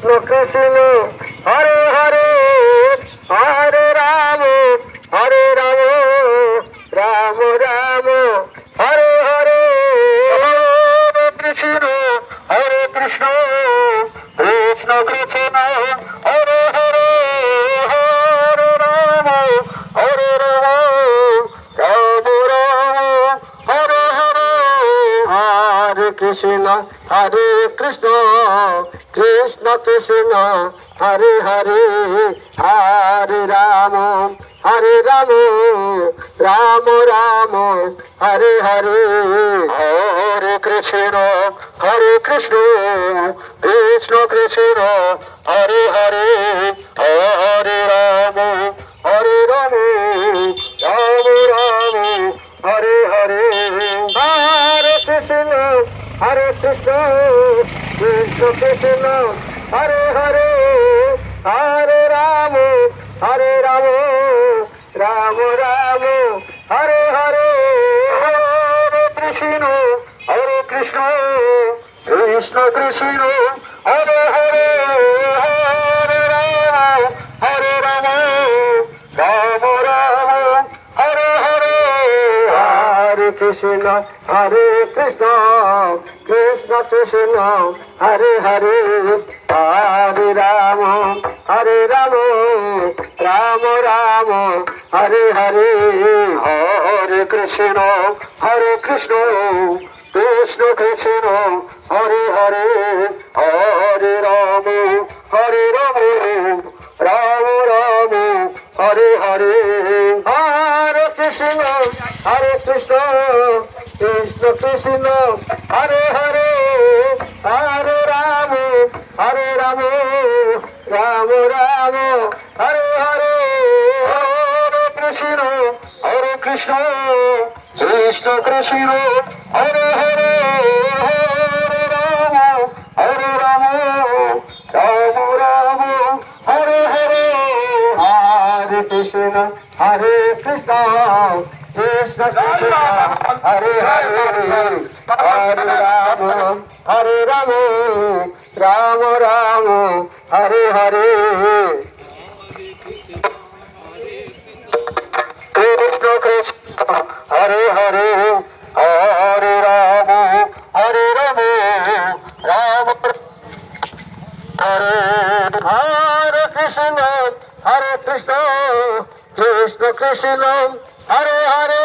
Krishna Hare Hare Hare Ram Ram Ram Hare Hare Krishna Hare Krishna Krishna Krishna Hare Hare Hare Ram Hare Ram Ram Ram Hare Hare Hare Krishna Hare Krishna Krishna Krishna Hare Hare Hare Ram Ram Ram Hare Hare Hare Krishna Krishna Krishna Hare Hare Hare Ram Ram Ram Hare Hare Hare Krishna Krishna Krishna Hare Hare Hare Ram Ram Ram Hare Hare Hare Krishna Krishna Krishna Hare Hare Hare Ram Ram Ram Hare Hare Hare Krishna Krishna Krishna Hare Hare Hare Ram Ram Ram Hare Hare Hare Krishna Krishna Krishna Hare Hare Hare Ram Ram Ram Hare Hare Hare Krishna Krishna Krishna Hare Hare Hare Ram Ram Ram Hare Hare Hare Krishna Krishna Krishna Hare Hare Hare Ram Ram Ram Hare Hare Hare Krishna Krishna Krishna Hare Hare Hare Ram Ram Ram Hare Hare Krishna Krishna Hare Hare Hare Ram Ram Hare Hare Krishna Krishna Krishna Hare Hare